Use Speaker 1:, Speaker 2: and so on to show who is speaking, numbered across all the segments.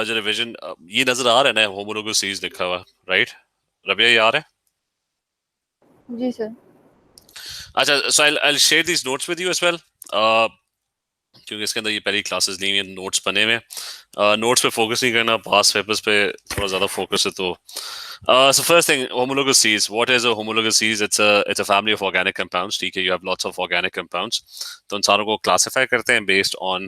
Speaker 1: जो रिविजन ये नजर आ रहा है ना, होमोलोगस सीरीज लिखा हुआ, राइट? रबिया, ये आ रहा है?
Speaker 2: जी सर।
Speaker 1: अच्छा, so I share these notes with you as well, क्योंकि इसके अंदर ये पहली क्लासेस ली हुई हैं, नोट्स बने हुए हैं। नोट्स पे फोकस नहीं करना, पास पेपर्स पे थोड़ा ज्यादा फोकस है। तो so first thing, homologous series. What is a homologous series? It's a family of organic compounds. ठीक है, you have lots of organic compounds. तो उन सारों को क्लासिफाई करते हैं based on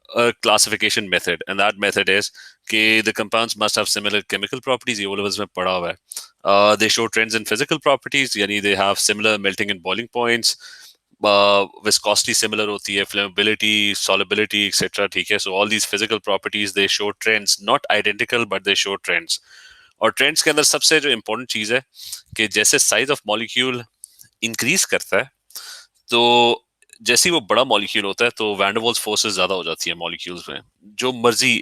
Speaker 1: a classification method, and that method is कि the compounds must have similar chemical properties. ये वो levels में पढ़ा हुआ है. They show trends in physical properties, यानी they have similar melting and boiling points. Viscosity similar होती है, flammability, solubility, etc. ठीक है, so all these physical properties they show trends, not identical but they show trends. और trends के अंदर सबसे जो इम्पोर्टेंट चीज है कि जैसे साइज ऑफ मॉलिक्यूल इंक्रीज करता है, तो जैसे ही वो बड़ा मॉलिक्यूल होता है तो वैन डर वाल्स फोर्सेस ज्यादा हो जाती है मॉलिक्यूल्स में। जो मर्जी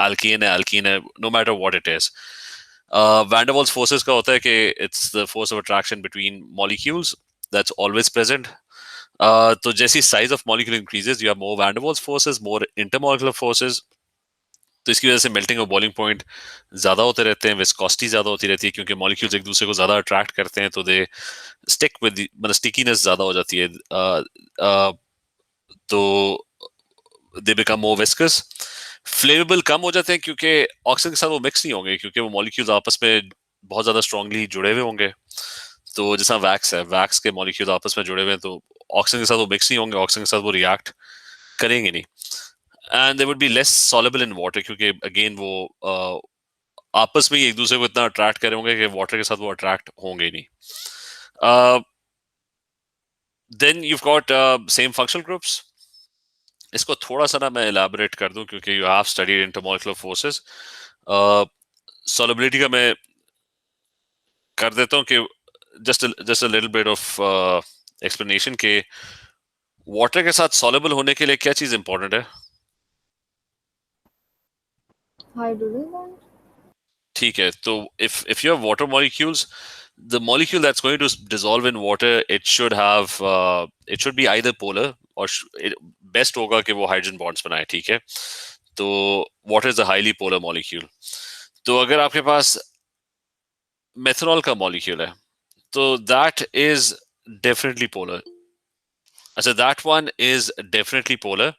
Speaker 1: एल्कीन है, no matter what it is, van der Waals forces का होता है कि it's the force of attraction between molecules that's always present. तो जैसी size of molecule increases, you have more van der Waals forces, more intermolecular forces. तो इसकी वजह से मेल्टिंग और बॉइलिंग पॉइंट ज्यादा होते रहते हैं, विस्कोसिटी ज्यादा होती रहती है, क्योंकि मॉलिक्यूल्स एक दूसरे को ज्यादा अट्रैक्ट करते हैं, तो दे स्टिक विद, मतलब स्टिकीनेस ज्यादा हो जाती है। तो they become more viscous. Flammable कम हो जाते हैं क्योंकि ऑक्सीजन के साथ वो मिक्स नहीं होंगे, क्योंकि वो मॉलिक्यूल्स आपस में बहुत ज्यादा स्ट्रांगली जुड़े हुए होंगे। तो जैसा वैक्स है, वैक्स के मॉलिक्यूल्स आपस में जुड़े हुए हैं, तो ऑक्सीजन के साथ वो मिक्स नहीं होंगे, ऑक्सीजन के साथ वो रिएक्ट करेंगे नहीं। And they would be less soluble in water, क्योंकि अगेन वो आपस में ही एक दूसरे को इतना अट्रैक्ट करे होंगे कि वाटर के साथ वो अट्रैक्ट होंगे ही नहीं। Then you got same functional groups. इसको थोड़ा सा ना मैं एलैबोरेट कर दूं, क्योंकि you have studied intermolecular forces. Solubility का मैं कर देता हूं कि just a little bit of explanation के वाटर के साथ सॉलेबल होने के लिए क्या चीज इंपॉर्टेंट है?
Speaker 2: Hydrogen bond.
Speaker 1: ठीक है, तो if you have water molecules, the molecule that's going to dissolve in water, it should be either polar और बेस्ट होगा कि वो हाइड्रोजन बॉन्ड्स बनाए। ठीक है, तो water is a highly polar molecule. तो अगर आपके पास मेथनॉल का मॉलिक्यूल है, तो दैट इज डेफिनेटली पोलर। अच्छा, that one is definitely polar.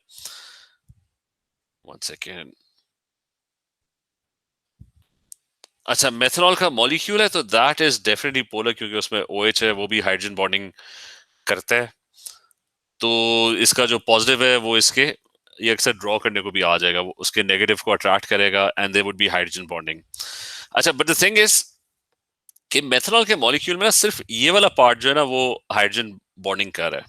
Speaker 1: One second. अच्छा, मेथनॉल का मॉलिक्यूल है तो दैट इज डेफिनेटली पोलर, क्योंकि उसमें OH है, वो भी हाइड्रोजन बॉन्डिंग करता है। तो इसका जो पॉजिटिव है वो इसके ये अक्सर ड्रॉ करने को भी आ जाएगा, वो उसके नेगेटिव को अट्रैक्ट करेगा, and there would be hydrogen bonding. अच्छा, बट द थिंग इज कि मेथनॉल के मॉलिक्यूल में ना सिर्फ ये वाला पार्ट जो है ना वो हाइड्रोजन बॉन्डिंग कर रहा है।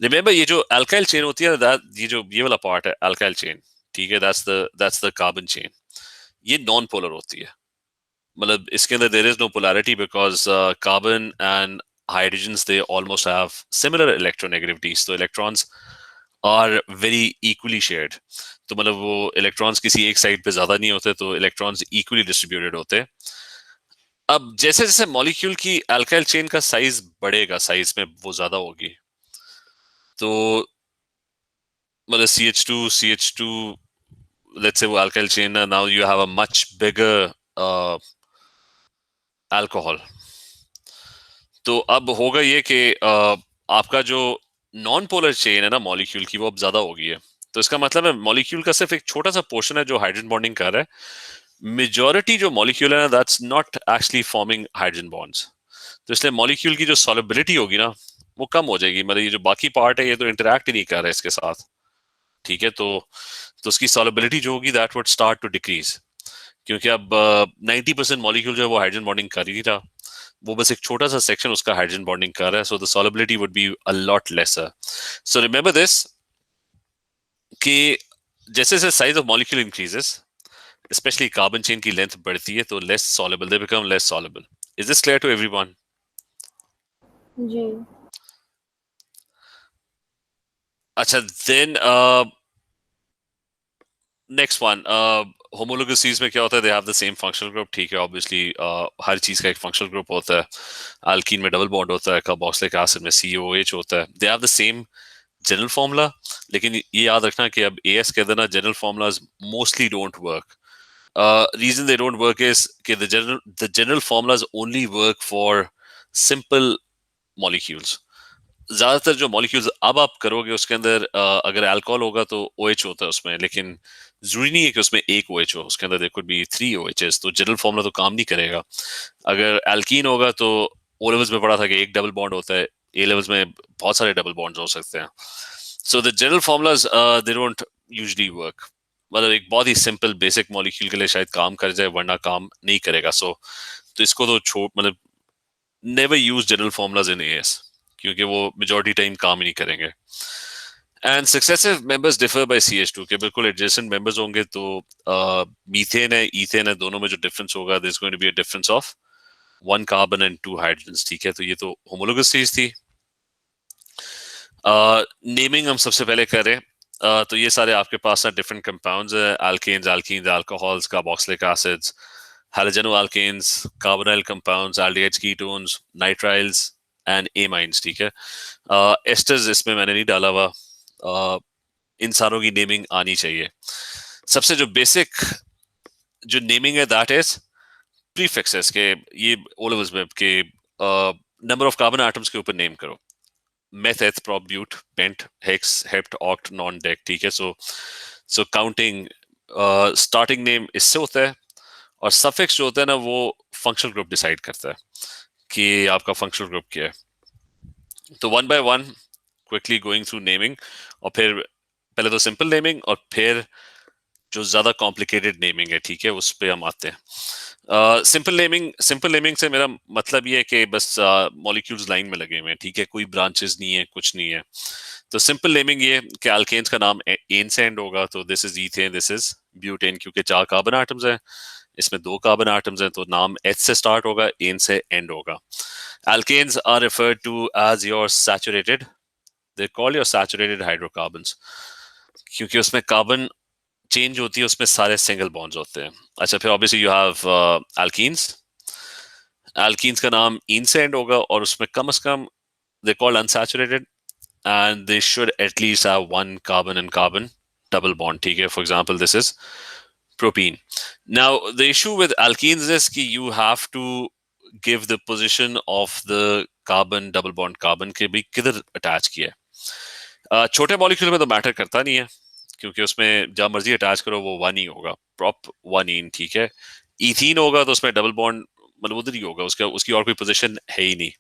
Speaker 1: रिमेंबर, ये जो अल्काइल चेन होती है ना, ये वाला पार्ट है अल्काइल चेन, ठीक है, दैट्स द कार्बन चेन। ये नॉन पोलर होती है, मतलब इसके अंदर there is no polarity, because carbon and hydrogens they almost have similar electronegativities. तो electrons are very equally shared. तो मतलब वो इलेक्ट्रॉन्स किसी एक साइड पे ज्यादा नहीं होते, तो इलेक्ट्रॉन्स इक्वली डिस्ट्रीब्यूटेड होते हैं। अब जैसे जैसे मॉलिक्यूल की अल्काइल चेन का साइज बढ़ेगा, साइज में वो ज्यादा होगी, तो मतलब CH2 let's say वो अल्काइल चेन है, now you have a much bigger alcohol. तो अब होगा ये कि आपका जो नॉन पोलर चेन है ना मॉलिक्यूल की, वो अब ज्यादा होगी है। तो इसका मतलब है मॉलिक्यूल का सिर्फ एक छोटा सा पोर्शन है जो हाइड्रोजन बॉन्डिंग कर रहा है। मेजॉरिटी जो मॉलिक्यूल है ना, that's not actually forming hydrogen bonds. तो इसलिए मॉलिक्यूल की जो सॉलिबिलिटी होगी ना, वो कम हो जाएगी। मतलब ये जो बाकी पार्ट है, ये तो इंटरेक्ट ही नहीं कर रहा है इसके साथ। ठीक है, तो उसकी सॉलिबिलिटी जो होगी that would start to decrease, क्योंकि अब 90% मॉलिक्यूल जो है वो हाइड्रोजन बॉन्डिंग कर ही नहीं रहा, वो बस एक छोटा सा सेक्शन उसका हाइड्रोजन बॉन्डिंग कर रहा है। So the solubility would be a lot lesser. So remember this कि जैसे जैसे size of molecule increases, especially carbon chain की लेंथ बढ़ती है, तो less soluble, they become less soluble. Is this clear to everyone?
Speaker 2: जी।
Speaker 1: अच्छा, then next one, homologous series में क्या होता है, they have the same functional group. ठीक है, ऑब्वियसली हर चीज का एक फंक्शनल ग्रुप होता है। अल्कीन में डबल बॉन्ड होता है, कार्बोक्सिलिक एसिड में COH होता है। They have the same general formula, लेकिन ये याद रखना कि अब एएस के अंदर ना general formulas mostly don't work. Reason they don't work is कि the general formulas only work for simple molecules. ज्यादातर जो मॉलिक्यूल्स अब आप करोगे उसके अंदर अगर अल्कोहल होगा तो OH होता है उसमें, लेकिन जरूरी नहीं है कि उसमें एक OH हो, उसके अंदर देयर कुड बी 3 OHs, तो जनरल फॉर्मूला तो काम नहीं करेगा. अगर एल्कीन होगा तो ओ लेवल्स में पढ़ा था कि एक डबल बॉन्ड होता है, ए लेवल्स में बहुत सारे डबल बॉन्ड्स हो सकते हैं. So the general formulas they don't usually work. मतलब एक बहुत ही सिंपल बेसिक मॉलिक्यूल के लिए शायद काम कर जाए, वरना काम नहीं करेगा. तो इसको तो छोड़, मतलब नेवर यूज जनरल फॉर्मूलाज इन एएस, क्योंकि वो मेजॉरिटी टाइम काम ही नहीं करेंगे. And successive members differ by CH2, के बिल्कुल एडजेसेंट मेंबर्स होंगे तो मीथेन है, ईथेन है, दोनों में जो डिफरेंस होगा there is going to be a difference of 1 carbon and 2 hydrogens. ठीक है, तो ये तो होमोलोगस चीज थी. नेमिंग हम सबसे पहले करें. तो ये सारे आपके पास डिफरेंट कंपाउंड्स है, alkanes, alkenes, alcohols, carboxylic acids, halogenoalkanes, carbonyl compounds, aldehydes, ketones, nitriles and amines. ठीक है, एस्टर्स इसमें मैंने नहीं डाला हुआ. इन सारों की नेमिंग आनी चाहिए. सबसे जो बेसिक जो नेमिंग है दैट इज प्रीफिक्सेस, के ये ओ लेवल्स में के नंबर ऑफ कार्बन एटम्स के ऊपर नेम करो. Meth, eth, prop, but, pent, hex, hept, oct, non, dec. ठीक है, सो काउंटिंग स्टार्टिंग नेम इससे होता है, और सफिक्स जो होता है ना वो फंक्शनल ग्रुप डिसाइड करता है कि आपका फंक्शनल ग्रुप क्या है. तो one by one quickly going through naming, और फिर पहले तो सिंपल नेमिंग और फिर जो ज्यादा कॉम्प्लिकेटेड नेमिंग है. ठीक है, उस पे हम आते हैं. सिंपल नेमिंग से मेरा मतलब ये है कि बस मॉलिक्यूल्स लाइन में लगे हुए हैं. ठीक है, कोई ब्रांचेस नहीं है, कुछ नहीं है. तो सिंपल नेमिंग ये कि अल्केन्स का नाम एन से एंड होगा, तो this is ethane, this is butane, क्योंकि 4 कार्बन एटम्स हैं, इसमें 2 कार्बन एटम्स हैं, तो नाम एच से स्टार्ट होगा, एन से एंड होगा. Alkanes are referred to as your saturated, they call your saturated hydrocarbons, क्योंकि उसमें कार्बन चेंज होती है, उसमें सारे सिंगल बॉन्ड्स होते हैं. अच्छा, फिर obviously you have alkenes. Alkenes का नाम इन से एंड होगा, और उसमें कम से कम they called unsaturated, and they should at least have 1 carbon and carbon double bond. ठीक है, for example this is propene. Now, the issue with alkenes is कि you have to give the position of the carbon double bond carbon के भी किधर attach किया है. छोटे molecule में तो मैटर करता नहीं है, क्योंकि उसमें जब मर्जी अटैच करो वो 1 ही होगा, प्रॉप 1 इन. ठीक है, इथीन होगा तो उसमें डबल बॉन्ड मतलब उधर ही होगा, उसकी और कोई पोजीशन है ही नहीं.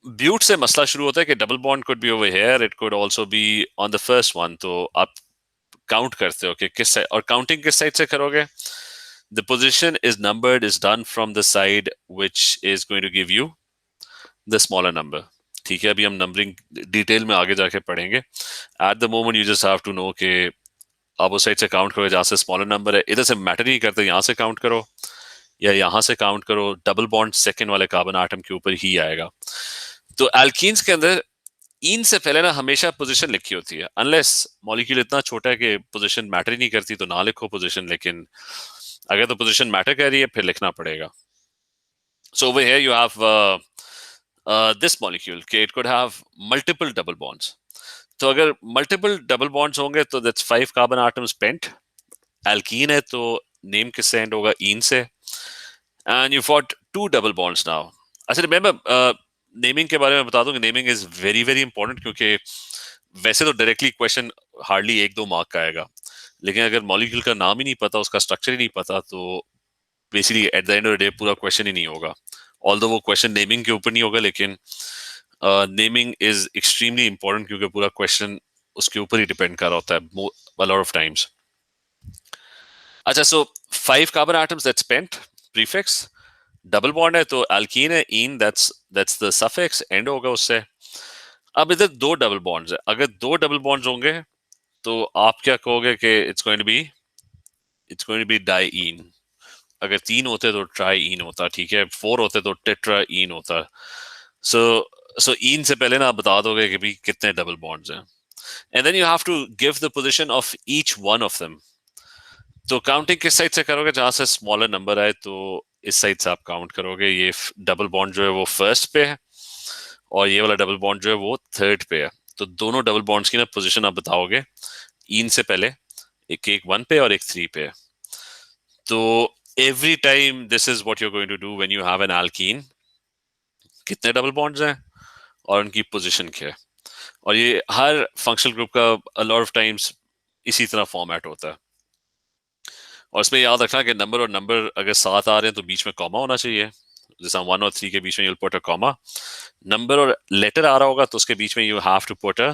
Speaker 1: ब्यूट से मसला शुरू होता है कि double bond could be over here, it could also be on the first one. तो आप काउंट करते हो कि किस साइड, और काउंटिंग किस साइड से करोगे. The position is numbered, is done from the side which is going to give you the smaller number. ठीक है, अभी हम नंबरिंग डिटेल में आगे जाके पढ़ेंगे. At the moment you just have to know कि आप उस साइड से काउंट करो जहां से स्मॉलर नंबर है. इधर से मैटर नहीं करता यहाँ से काउंट करो या यहाँ से काउंट करो, डबल बॉन्ड सेकंड वाले कार्बन आटम के ऊपर ही आएगा. तो एल्कीन्स के अंदर इन से पहले ना हमेशा पोजीशन लिखी होती है, अनलेस मॉलिक्यूल इतना छोटा है कि पोजीशन मैटर ही नहीं करती तो ना लिखो पोजीशन, लेकिन अगर तो पोजीशन मैटर कर रही है फिर लिखना पड़ेगा. So over here you have this molecule के it could have multiple double bonds. तो अगर मल्टीपल डबल बॉन्ड्स होंगे तो that's 5 carbon atoms pent. Alkene है तो नेम किससे एंड होगा, इन से, and you got 2 double bonds now. अच्छा, रिमेंबर नेमिंग के बारे में बता दूं कि naming is very very important, क्योंकि वैसे तो डायरेक्टली क्वेश्चन हार्डली 1-2 मार्क का आएगा, लेकिन अगर मॉलिक्यूल का नाम ही नहीं पता, उसका स्ट्रक्चर ही नहीं पता, तो basically at the end of the day पूरा क्वेश्चन ही नहीं होगा. ऑल्दो वो क्वेश्चन नेमिंग के ऊपर नहीं होगा, लेकिन नेमिंग इज एक्सट्रीमली इंपॉर्टेंट, क्योंकि पूरा क्वेश्चन उसके ऊपर ही डिपेंड कर रहा होता है a lot of times. अच्छा, so 5 carbon atoms that's pent, prefix. Double bond है तो अल्कीन है, ene, that's the suffix, and होगा उससे. अब इधर 2 डबल बॉन्ड्स है, अगर 2 डबल बॉन्ड्स होंगे तो आप क्या कहोगे कि it's going to be diene. अगर 3 होते तो ट्राईइन होता. ठीक है, 4 होते तो टेट्राईन होता. सो सो इन से पहले ना आप बता दोगे कि भी कितने डबल बॉन्ड्स हैं, and then you have to give the position of each one of them. तो काउंटिंग किस साइड से करोगे, जहां से स्मॉलर नंबर आए तो इस साइड से आप काउंट करोगे. ये डबल बॉन्ड जो है वो फर्स्ट पे है, और ये वाला डबल बॉन्ड जो है वो थर्ड पे है। तो दोनों डबल बॉन्ड्स की ना पोजीशन आप बताओगे इन से पहले, एक एक 1 पे और एक 3 पे है। तो every time this is what you are going to do when you have an alkene, कितने डबल बॉन्ड्स हैं और उनकी पोजीशन क्या है। और ये हर फंक्शनल ग्रुप का अ लॉट ऑफ टाइम्स इसी तरह फॉर्मेट होता है। और इसमें याद रखना कि नंबर और नंबर अगर साथ आ रहे हैं तो बीच में कॉमा होना चाहिए, जैसे 1 और 3 के बीच में you'll put a comma. Number और लेटर आ रहा होगा तो उसके बीच में you have to put a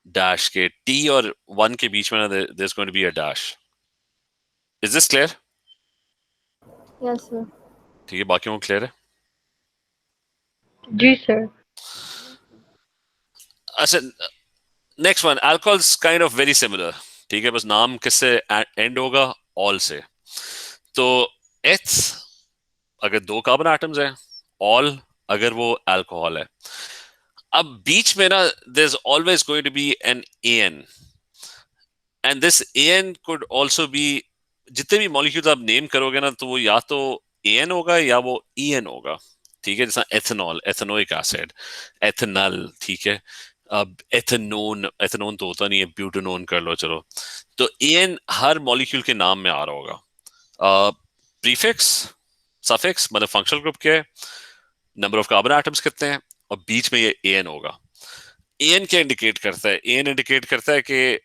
Speaker 1: dash, के टी और 1 के बीच में there is going to be a dash. Is this clear?
Speaker 2: Yes, sir.
Speaker 1: ठीक है, बाकियों को क्लियर है?
Speaker 3: जी सर।
Speaker 1: अच्छा, next one, alcohols kind of very similar. ठीक है, बस नाम किससे एंड होगा? ऑल से। तो एथ अगर 2 कार्बन एटम्स हैं, ऑल अगर वो अल्कोहल है। अब बीच में ना there is always going to be an N, and this N could also be, जितने भी मॉलिक्यूल्स आप नेम करोगे ना तो वो या तो एन होगा या वो ईएन होगा। ठीक है, जैसा एथेनॉल, एथेनोइक एसिड, एथेनल। ठीक है, अब एथेनोन, एथेनोन तो होता नहीं है, ब्यूटेनोन कर लो चलो। तो एन हर मॉलिक्यूल के नाम में आ रहा होगा। प्रीफिक्स, सफिक्स मतलब फंक्शनल ग्रुप क्या है, नंबर ऑफ कार्बन एटम्स कितने हैं, और बीच में ये एन होगा। एन क्या इंडिकेट करता है? एन इंडिकेट करता है कि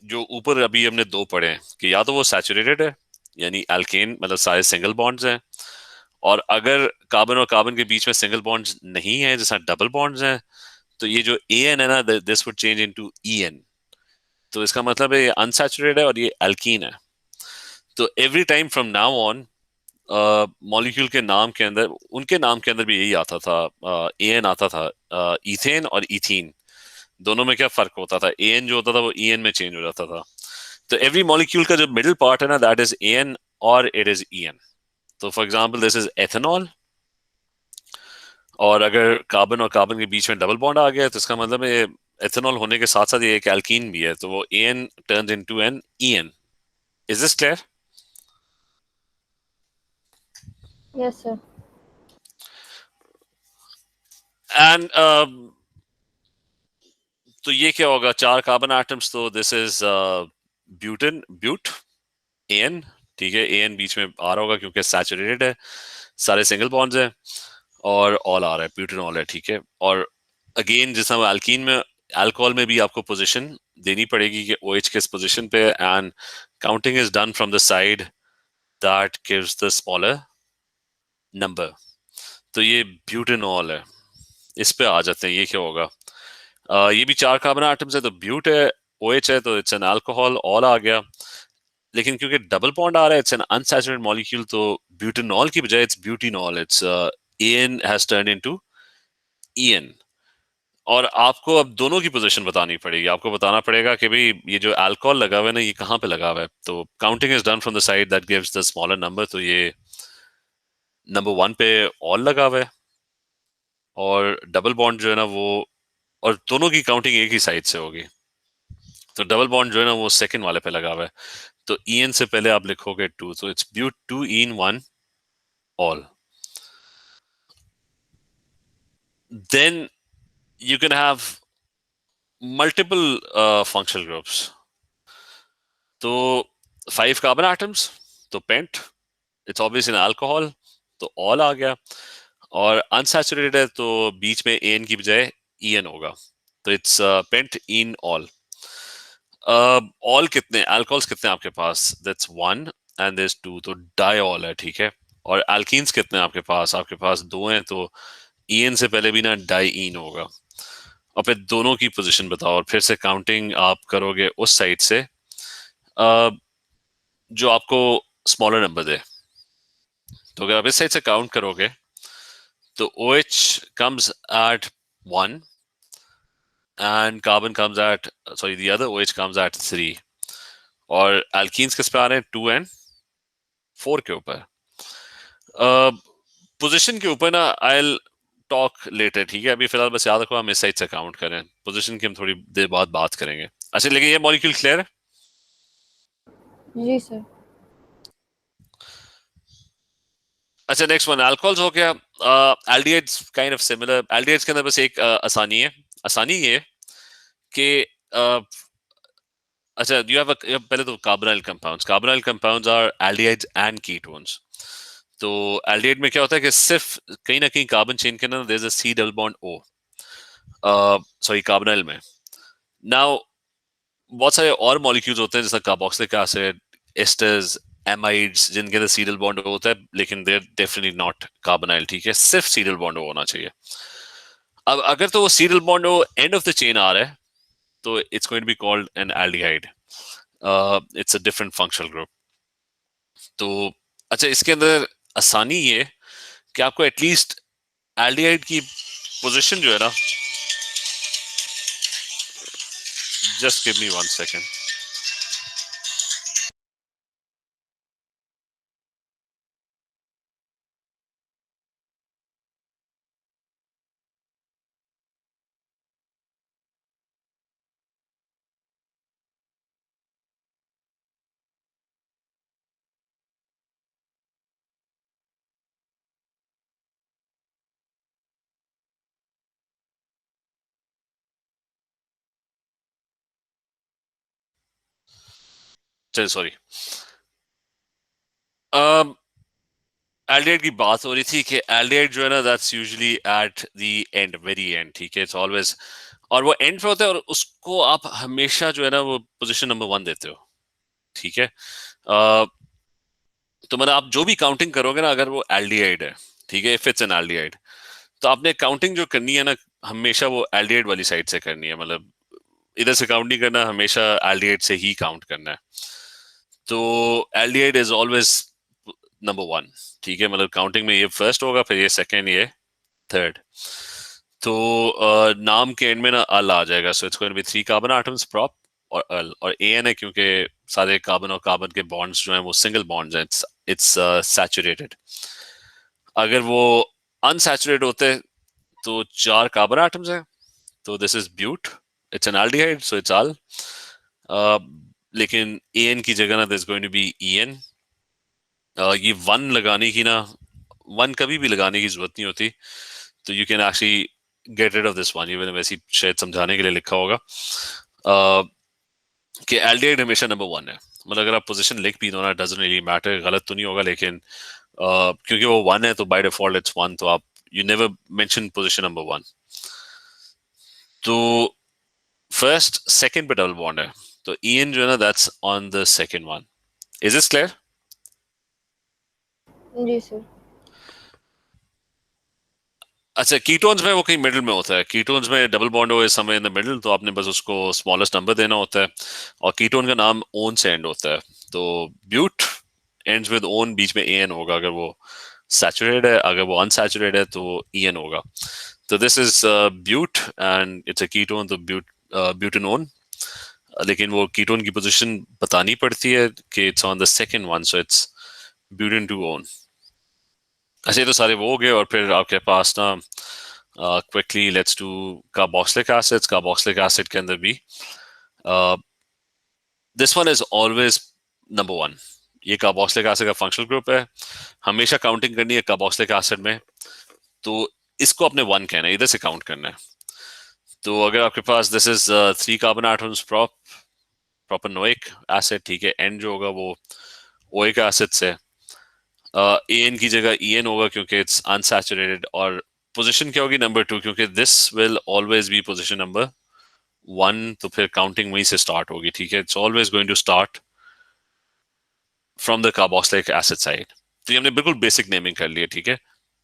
Speaker 1: जो ऊपर अभी हमने 2 पढ़े हैं कि या तो वो सैचुरेटेड है, यानी अल्केन मतलब सारे सिंगल बॉन्ड्स हैं, और अगर कार्बन और कार्बन के बीच में सिंगल बॉन्ड्स नहीं है जैसा डबल बॉन्ड्स हैं, तो ये जो ए एन है ना, this would change into E N. तो इसका मतलब है ये अनसैचुरेटेड है और ये अल्कीन है। तो every time from now on molecule के नाम के अंदर, उनके नाम के अंदर भी यही आता था, ए एन आता था। इथेन और इथीन दोनों में क्या फर्क होता था? ए एन जो होता था वो ई एन में चेंज हो जाता था। तो एवरी मॉलिक्यूल का जो मिडिल पार्ट है ना, दैट इज ए एन और इट इज ई एन। तो for example this is ethanol, और अगर कार्बन और कार्बन के बीच में डबल बॉन्ड आ गया तो इसका मतलब है एथेनॉल होने के साथ साथ ये एक एल्कीन भी है, तो वो A N turns into an E N. Is this clear?
Speaker 2: Yes, sir.
Speaker 1: And तो ये क्या होगा? 4 कार्बन एटम्स, तो this is butane, but, N. ठीक है, एन बीच में आ रहा होगा क्योंकि सैचुरेटेड है, सारे सिंगल बॉन्ड्स हैं, और ऑल आ रहा है, ब्यूटेनॉल है। ठीक है, और अगेन जैसा अल्कीन में, अल्कोहल में भी आपको पोजीशन देनी पड़ेगी कि OH किस पोजीशन पे, and counting is done from the side that gives the smaller number. तो ये ब्यूटेनॉल है, इस पे आ जाते हैं। ये क्या होगा? ये भी 4 कार्बन एटम्स है, तो ब्यूट है, OH है, तो इट्स एन अल्कोहल, ऑल आ गया। लेकिन क्योंकि डबल बॉन्ड आ रहा है, इट्स एन अनसैचुरेटेड मॉलिक्यूल, तो ब्यूटेनॉल की बजाय it's butenol, it's an has turn into E N. और आपको अब दोनों की पोजीशन बतानी पड़ेगी। आपको बताना पड़ेगा कि भाई ये जो अल्कोहल लगा हुआ है ना, ये कहाँ पे लगा हुआ है। तो counting is done from the side that gives the smaller number, तो ये नंबर 1 पे ऑल लगा हुआ है, और डबल बॉन्ड जो है ना वो, और दोनों की काउंटिंग एक ही साइड से होगी। तो डबल बॉन्ड जो है ना वो सेकंड वाले पे लगा हुआ है, तो ईएन से पहले आप लिखोगे 2, तो it's but 2 ene 1 ol. Then you can have multiple functional groups. तो 5 कार्बन एटम्स, तो pent, it's obvious in alcohol, तो ऑल आ गया। और अनसैचुरेटेड है तो बीच में एन की बजाय ईएन होगा, तो it's pent ene ol. Ol कितने अल्कोहल्स कितने आपके पास? दैट्स 1 एंड देयर 2, तो डाइऑल है। ठीक है, और अल्कीन्स कितने आपके पास? आपके पास 2 हैं, तो ईएन से पहले भी ना डाइईन होगा। और फिर दोनों की पोजीशन बताओ, और फिर से काउंटिंग आप करोगे उस साइड से जो आपको स्मॉलर नंबर दे। तो अगर आप इस साइड से काउंट करोगे तो OH comes at 1 and carbon comes at, sorry, the other OH comes at 3, और alkenes किस पे आ रहे हैं? 2 and 4 के ऊपर। पोजीशन के ऊपर ना I'll टॉक लेटर। ठीक है, अभी फिलहाल बस याद रखो हम इस साइड से काउंट करें, पोजीशन की हम थोड़ी देर बाद बात करेंगे। अच्छा, लेकिन ये मॉलिक्यूल क्लियर है?
Speaker 2: जी, sir.
Speaker 1: अच्छा, नेक्स्ट वन, अल्कोहल्स हो गया। Aldehydes kind of similar. Aldehydes के अंदर बस एक आसानी ये कि अच्छा, you have पहले तो carbonyl compounds are aldehydes and ketones. तो एल्डिहाइड में क्या होता है कि सिर्फ कहीं ना कहीं कार्बन चेन के अंदर there is a C double bond O. Sorry, carbonyl में नाउ बहुत सारे और मॉलिक्यूल्स होते हैं जैसा कार्बोक्सिलिक एसिड, एस्टर्स, एमाइड्स, जिनके अंदर सी डबल बॉन्ड होता है, लेकिन देयर डेफिनेटली नॉट कार्बोनाइल. ठीक है, सिर्फ सी डबल बॉन्ड होना चाहिए. अब अगर तो वो C double bond end of the chain आ रहा है तो it's going to be called an aldehyde. It's a different functional group. तो अच्छा, इसके अंदर आसानी ये कि आपको एटलीस्ट एल्डिहाइड की पोजीशन जो है ना, जस्ट गिव मी 1 सेकेंड. चल सॉरी. एल्डिहाइड की बात हो रही थी कि एल्डिहाइड जो है ना, that's usually at the end, very and. ठीक है, इट्स ऑलवेज, और वो एंड पे होता है और उसको आप हमेशा जो है ना वो पोजीशन नंबर 1 देते हो. ठीक है. तो मतलब आप जो भी काउंटिंग करोगे ना, अगर वो एल्डिहाइड है, ठीक है, इफ इट्स एन एल्डिहाइड, तो आपने काउंटिंग जो करनी है ना, हमेशा वो एल्डिहाइड वाली साइड से करनी है. मतलब इधर से काउंट नहीं करना, हमेशा एल्डिहाइड से ही काउंट करना है. तो एल्डिहाइड इज ऑलवेज नंबर 1. ठीक है, मतलब काउंटिंग में ये फर्स्ट होगा, फिर ये सेकेंड, ये थर्ड. तो नाम के एंड में ना अल आ जाएगा, so it's going to be 3 carbon atoms prop और अल, और ए एन है क्योंकि सारे कार्बन और कार्बन के बॉन्ड्स जो हैं वो सिंगल बॉन्ड्स हैं. It's saturated. अगर वो अनसैचुरेटेड होते तो 4 कार्बन एटम्स हैं, तो this is but, it's an aldehyde, so it's al. लेकिन ए एन की जगह ना this going to be E N. ये वन लगाने की ना, वन कभी भी लगाने की जरूरत नहीं होती. तो you can actually get rid of this one. ये मैंने वैसे ही शायद समझाने के लिए लिखा होगा कि एल्डिहाइड हमेशा नंबर 1 है. मतलब अगर आप पोजीशन लिख भी दो ना, डजंट रियली मैटर, गलत तो नहीं होगा, लेकिन क्योंकि वो 1 है तो बाय डिफॉल्ट इट्स 1, तो आप you never mention position number 1. तो फर्स्ट सेकंड पे डबल बॉन्ड है, तो ई एन जो है ना, that's on the second one. Is this clear?
Speaker 2: जी सर.
Speaker 1: अच्छा, कीटोन्स में वो कहीं मिडिल में होता है. कीटोन्स में डबल बॉन्ड हो इस समय इन द मिडिल, तो आपने बस उसको स्मॉलेस्ट नंबर देना होता है. और कीटोन का नाम ओन से एंड होता है. तो ब्यूट एंड्स विद ओन, बीच में ए एन होगा अगर वो सैचुरेटेड है, अगर वो अनसैचुरेटेड है तो ई एन होगा. तो this is but and it's a ketone, तो ब्यूटेनोन. लेकिन वो कीटोन की पोजीशन बतानी पड़ती है कि it's on the second one, so it's butan two one. अच्छा, ये तो सारे वो हो गए, और फिर आपके पास ना quickly let's do carboxylic acids. Carboxylic acid के अंदर भी this one is always number 1. ये कार्बोक्सिलिक एसिड का फंक्शनल ग्रुप है, हमेशा काउंटिंग करनी है कार्बोक्सिलिक एसिड में, तो इसको अपने 1 कहना है, इधर से काउंट करना है. तो अगर आपके पास this is 3 carbon atoms propanoic acid, ठीक है, एन जो होगा वो ओइक एसिड से. ए एन की जगह ई एन होगा क्योंकि इट्स अनसैचुरेटेड. और पोजीशन क्या होगी? नंबर 2, क्योंकि this will always be position number 1, तो फिर काउंटिंग वहीं से स्टार्ट होगी. ठीक है, it's always going to start from the carboxylic acid side. तो ये हमने बिल्कुल बेसिक नेमिंग कर ली है, ठीक है,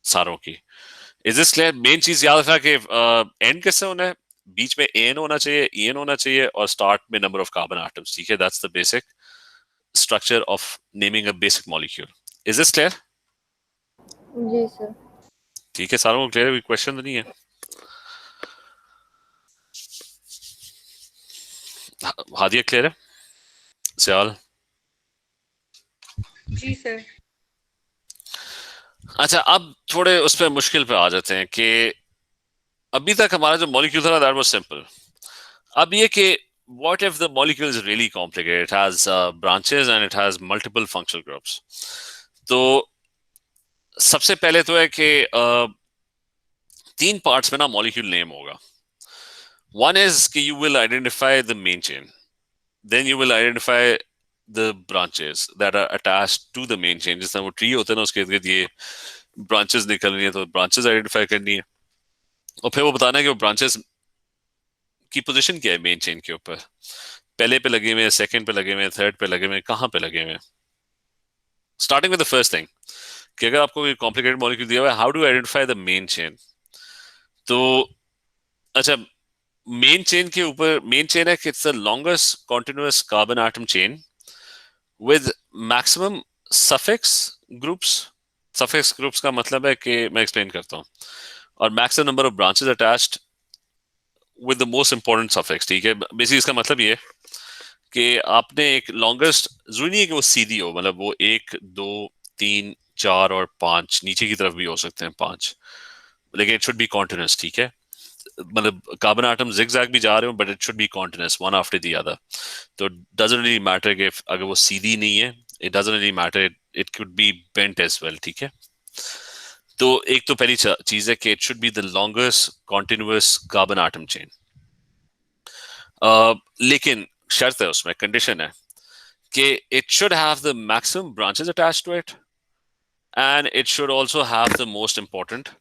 Speaker 1: सारों की. Is this clear? मेन चीज याद रखना कि एंड किससे होना है, बीच में एन होना चाहिए, ई एन होना चाहिए, और स्टार्ट में नंबर ऑफ कार्बन एटम्स. ठीक है, that's the basic structure of naming a basic molecule. Is this clear?
Speaker 2: जी सर.
Speaker 1: ठीक है, सारों को क्लियर है, कोई क्वेश्चन तो नहीं है? हादिया क्लियर है? सयाल?
Speaker 3: जी सर.
Speaker 1: अच्छा, अब थोड़े उस पर मुश्किल पे आ जाते हैं कि अभी तक हमारा जो मॉलिक्यूल था दैट वाज सिंपल. अब ये कि what if the molecule is really complicated? It has branches and it has multiple functional groups. तो सबसे पहले तो है कि 3 पार्ट्स में ना मॉलिक्यूल नेम होगा. वन इज कि you will identify the main chain, then you will identify the branches that are attached to the main chain. जिस तरह वो ट्री होता है ना, उसके इर्द गिर्द ये ब्रांचेस निकल रही है, तो ब्रांचेस आइडेंटिफाई करनी है, और फिर वो बताना है कि वो ब्रांचेस की पोजीशन क्या है मेन चेन के ऊपर. पहले पे लगे हुए, सेकंड पे लगे हुए, थर्ड पे लगे हुए, कहाँ पे लगे हुए. Starting with the first thing कि अगर आपको कोई कॉम्प्लिकेटेड मॉलिक्यूल दिया हुआ है, how do identify the main chain. तो अच्छा, मेन चेन के ऊपर मेन चेन है कि it's the longest continuous carbon atom chain with maximum suffix groups. Suffix groups का मतलब है कि मैं एक्सप्लेन करता हूँ. और maximum number of branches attached with the most important suffix. ठीक है, बेसिकली इसका मतलब ये है कि आपने एक लॉन्गेस्ट, जरूरी नहीं है कि वो सीधी हो, मतलब वो 1 2 3 4 और 5 नीचे की तरफ भी हो सकते हैं 5, लेकिन इट शुड बी कॉन्टिन्यूस. ठीक है, मतलब कार्बन आटम जिग जैग भी जा रहे हो, but it should be continuous one after the other. तो डजंट रियली मैटर कि अगर वो सीधी नहीं है, it doesn't really matter, it could be bent as well. ठीक है, तो एक तो पहली चीज है कि it should be the longest continuous carbon atom chain. लेकिन शर्त है, उसमें कंडीशन है कि it should have the maximum branches attached to it, and it should also have the most important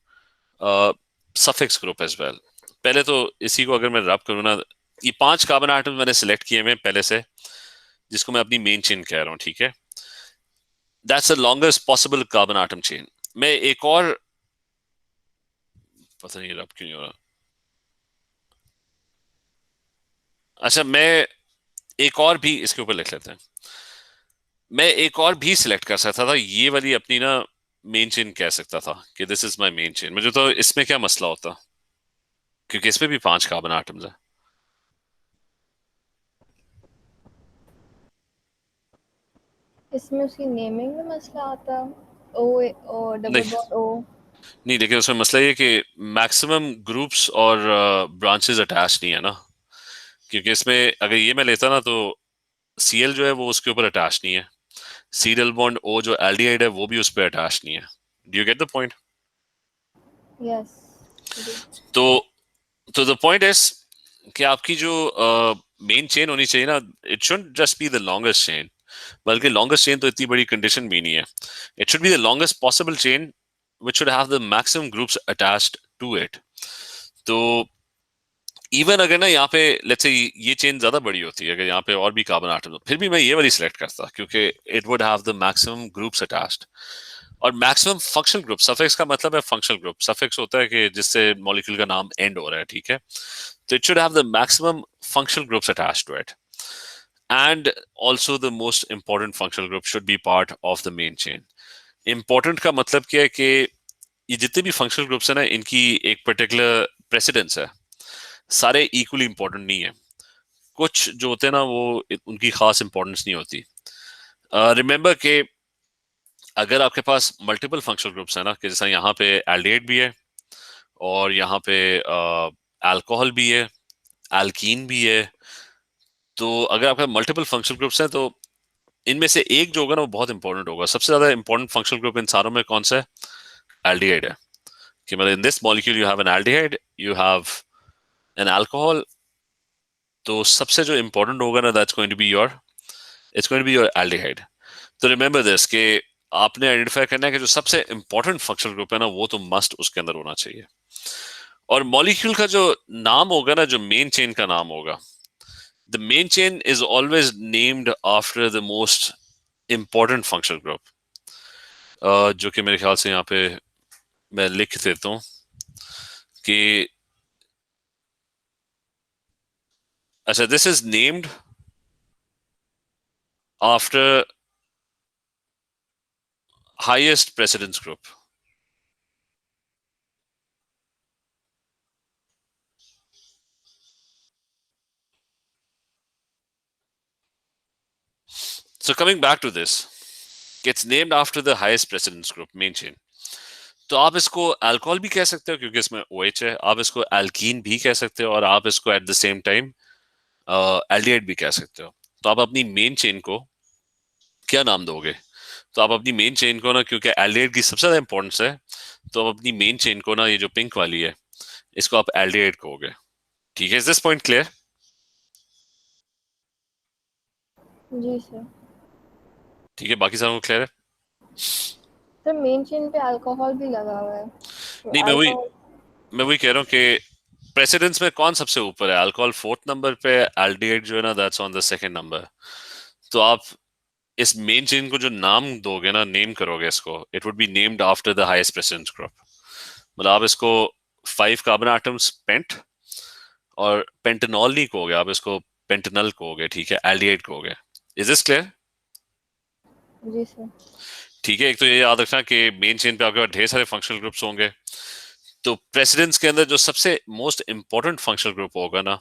Speaker 1: suffix group as well. पहले तो इसी को अगर मैं रब करूँ ना, ये 5 कार्बन आटम मैंने सिलेक्ट किए हैं पहले से, जिसको मैं अपनी मेन चेन कह रहा हूँ. ठीक है, that's the longest possible carbon atom chain. मैं एक और, पता नहीं रब क्यों नहीं हो रहा. अच्छा, मैं एक और भी इसके ऊपर लिख लेते हैं. मैं एक और भी सिलेक्ट कर सकता था, ये वाली अपनी ना मेन चेन कह सकता था कि this is my main chain. मुझे तो इसमें क्या मसला होता, क्योंकि इसमें भी 5 कार्बन आटम्स है.
Speaker 2: इसमें उसकी नेमिंग में मसला आता. ओ, ओ डबल
Speaker 1: नहीं,
Speaker 2: बॉन्ड ओ.
Speaker 1: नहीं, लेकिन उसमें मसला ये कि मैक्सिमम ग्रुप्स और ब्रांचेस अटैच नहीं है ना. क्योंकि इसमें अगर ये मैं लेता ना, तो Cl जो है वो उसके ऊपर अटैच नहीं है, सी डबल बॉन्ड O जो एल्डिहाइड है वो भी उस पर अटैच नहीं है. Do you get the point?
Speaker 2: Yes.
Speaker 1: तो द पॉइंट इज कि आपकी जो मेन चेन होनी चाहिए ना, it should just be the longest chain. बल्कि लॉन्गेस्ट चेन तो इतनी बड़ी कंडीशन भी नहीं है. It should be the longest possible chain which should have the maximum groups attached to it. तो इवन अगर ना यहाँ पे लेट्स से ये चेन ज्यादा बड़ी होती है, अगर यहाँ पे और भी कार्बन आटम, फिर भी मैं ये वाली सिलेक्ट करता, क्योंकि it would have the maximum groups attached. और मैक्सिमम फंक्शनल ग्रुप, सफिक्स का मतलब है फंक्शनल ग्रुप. सफिक्स होता है कि जिससे मॉलिक्यूल का नाम एंड हो रहा है. ठीक है, तो it should have the maximum functional groups attached to it, and also the most important functional group should be part of the main chain. Important का मतलब क्या है कि ये जितने भी फंक्शनल ग्रुप्स है ना, इनकी एक पर्टिकुलर प्रेसिडेंस है. सारे इक्वली इंपॉर्टेंट नहीं है, कुछ जो होते हैं ना वो उनकी खास इंपॉर्टेंस नहीं होती. रिमेंबर कि अगर आपके पास मल्टीपल फंक्शनल ग्रुप्स है ना, कि जैसा यहाँ पे एल्डिहाइड भी है, और यहाँ पे अल्कोहल भी है, एल्कीन भी है, तो अगर आपके मल्टीपल फंक्शनल ग्रुप्स हैं, तो इनमें से एक जो होगा ना वो बहुत इंपॉर्टेंट होगा. सबसे ज्यादा इंपॉर्टेंट फंक्शनल ग्रुप इन सारों में कौन सा है? एल्डिहाइड है. कि मतलब in this molecule you have an aldehyde, you have an alcohol, तो सबसे जो इंपॉर्टेंट होगा ना, that's going to be your, it's going to be your aldehyde. तो रिमेंबर दिस कि आपने आइडेंटिफाई करना है कि जो सबसे इंपॉर्टेंट फंक्शनल ग्रुप है ना, वो तो मस्ट उसके अंदर होना चाहिए. और मॉलिक्यूल का जो नाम होगा ना, जो मेन चेन का नाम होगा, the main chain is always named after the most important functional group. जो कि मेरे ख्याल से यहाँ पे मैं लिख देता हूँ कि अच्छा, this is named after highest precedence group. So coming back to this, it's named after the highest precedence group, main chain. तो आप इसको अल्कोहल भी कह सकते हो क्योंकि इसमें OH है, आप इसको एल्कीन भी कह सकते हो, और आप इसको at the same time aldehyde भी कह सकते हो. तो आप अपनी मेन चेन को क्या नाम दोगे? तो आप अपनी मेन चेन को ना, क्योंकि एल्डिहाइड की सबसे ज्यादा इंपॉर्टेंस है, तो आप अपनी मेन चेन को ना, ये जो पिंक वाली है, इसको आप एल्डिहाइड कहोगे। ठीक है, इज दिस पॉइंट क्लियर?
Speaker 2: जी सर।
Speaker 1: ठीक है, बाकी सारों को क्लियर है?
Speaker 2: सर मेन चेन पे अल्कोहल भी लगा हुआ है, तो
Speaker 1: नहीं,
Speaker 2: अल्कोहल।
Speaker 1: मैं वही कह रहा हूँ कि प्रेसिडेंस में कौन सबसे ऊपर है? अल्कोहल फोर्थ नंबर पे, एल्डिहाइड जो है ना, that's on the second number. तो आप इस मेन चेन को जो नाम दोगे ना, नेम करोगे इसको, it would be named after the highest precedence group. मतलब आप इसको 5 कार्बन एटम्स पेंट, और पेंटेनॉल नहीं कहोगे आप इसको, पेंटेनल कहोगे, ठीक है, एल्डिहाइड कहोगे। Is this clear?
Speaker 2: जी सर।
Speaker 1: ठीक है, एक तो ये याद रखना कि मेन चेन पे आपके पास ढेर सारे फंक्शनल ग्रुप्स होंगे। तो प्रेसिडेंस के अंदर जो सबसे मोस्ट इंपॉर्टेंट फंक्शनल ग्रुप होगा ना,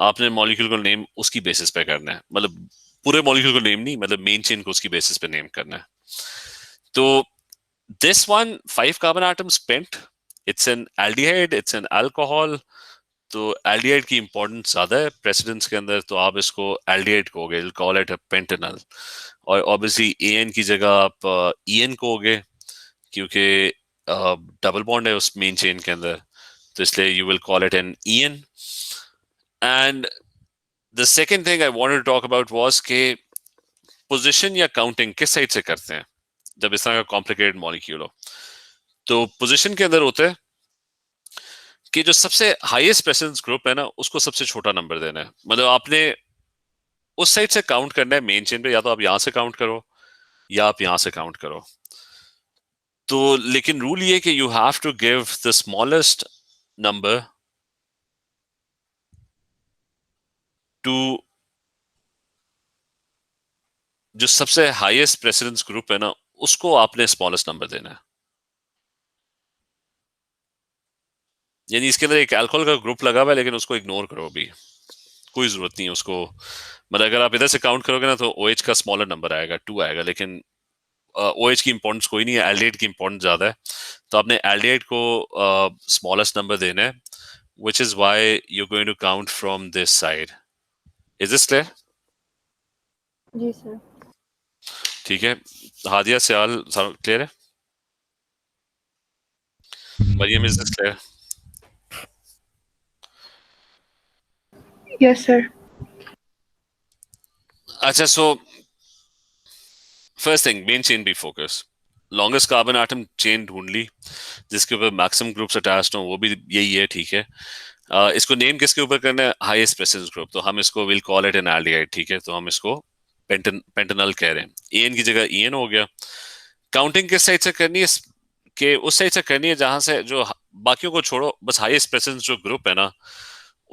Speaker 1: आपने मॉलिक्यूल को नेम उसकी बेसिस पे करना है। मतलब पूरे मॉलिक्यूल को नेम नहीं, मतलब मेन चेन को उसकी बेसिस पे नेम करना है। तो this one, 5 carbon atoms pent, it's an aldehyde, it's an alcohol. तो एल्डिहाइड की इंपॉर्टेंस ज्यादा है प्रेसिडेंस के अंदर, तो आप इसको एल्डिहाइड कहोगे, कॉल इट अ पेंटेनल। और ऑब्वियसली एन की जगह आप ईएन कहोगे, क्योंकि डबल बॉन्ड है उस मेन चेन के अंदर, तो इसलिए you will call it an E N. And the second thing I wanted to talk about was के पोजीशन या काउंटिंग किस साइड से करते हैं जब इस तरह का कॉम्प्लिकेटेड मॉलिक्यूल हो। तो पोजीशन के अंदर होता है कि जो सबसे हाईएस्ट प्रेसिडेंस ग्रुप है ना, उसको सबसे छोटा नंबर देना है। मतलब आपने उस साइड से काउंट करना है मेन चेन पे, या तो आप यहां से काउंट करो या आप यहां से काउंट करो। तो लेकिन रूल ये कि you have to give the smallest number to जो सबसे हाईएस्ट प्रेसिडेंस ग्रुप है ना, उसको आपने स्मॉलेस्ट नंबर देना है। यानी इसके अंदर एक अल्कोहल का ग्रुप लगा हुआ है, लेकिन उसको इग्नोर करो अभी, कोई जरूरत नहीं है उसको। मतलब अगर आप इधर से काउंट करोगे ना, तो OH का स्मॉलर नंबर आएगा, 2 आएगा, लेकिन OH की इंपॉर्टेंस कोई नहीं है, एल्डिहाइड की इंपॉर्टेंस ज्यादा है। तो आपने एल्डिहाइड को स्मॉलेस्ट नंबर देना है, which is why you're going to count from this side. Is this clear?
Speaker 2: जी सर।
Speaker 1: ठीक है, हादिया सयाल क्लियर है? Maryam, is this clear?
Speaker 3: Yes, sir.
Speaker 1: अच्छा, so first thing, main chain be focus. Longest carbon atom chain ढूंढ ली जिसके ऊपर maximum groups attached हो, वो भी यही है, ठीक है। इसको नेम किसके ऊपर करना है? हाईएस्ट प्रेसिडेंस ग्रुप, तो हम इसको will call it N aldehyde, ठीक है। तो हम इसको पेंटेनल कह रहे हैं। एन की जगह ईएन हो गया। काउंटिंग किस साइड से करनी है? कि उस साइड से करनी है जहां से जो बाकियों को छोड़ो, बस हाईएस्ट प्रेसिडेंस जो ग्रुप है ना,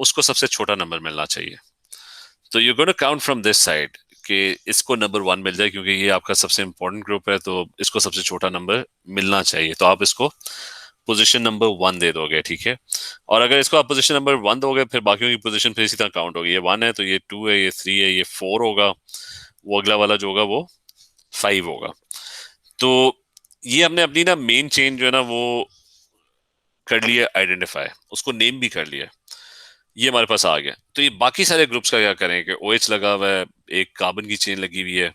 Speaker 1: उसको सबसे छोटा नंबर मिलना चाहिए। तो you gonna count from this side कि इसको नंबर 1 मिल जाए, क्योंकि ये आपका सबसे इंपॉर्टेंट ग्रुप है, तो इसको सबसे छोटा नंबर मिलना चाहिए। तो आप इसको पोजीशन नंबर 1 दे दोगे, ठीक है। और अगर इसको आप पोजीशन नंबर 1 दोगे, फिर बाकियों की पोजीशन फिर इसी तरह काउंट होगी। ये 1 है तो ये 2 है, ये 3 है, ये 4 होगा, वो अगला वाला जो होगा वो 5 होगा। तो ये हमने अपनी ना मेन चेन जो है ना, वो कर लिया आइडेंटिफाई, उसको नेम भी कर लिया, ये हमारे पास आ गया। तो ये बाकी सारे ग्रुप्स का क्या करें कि OH लगा हुआ है, एक कार्बन की चेन लगी हुई है,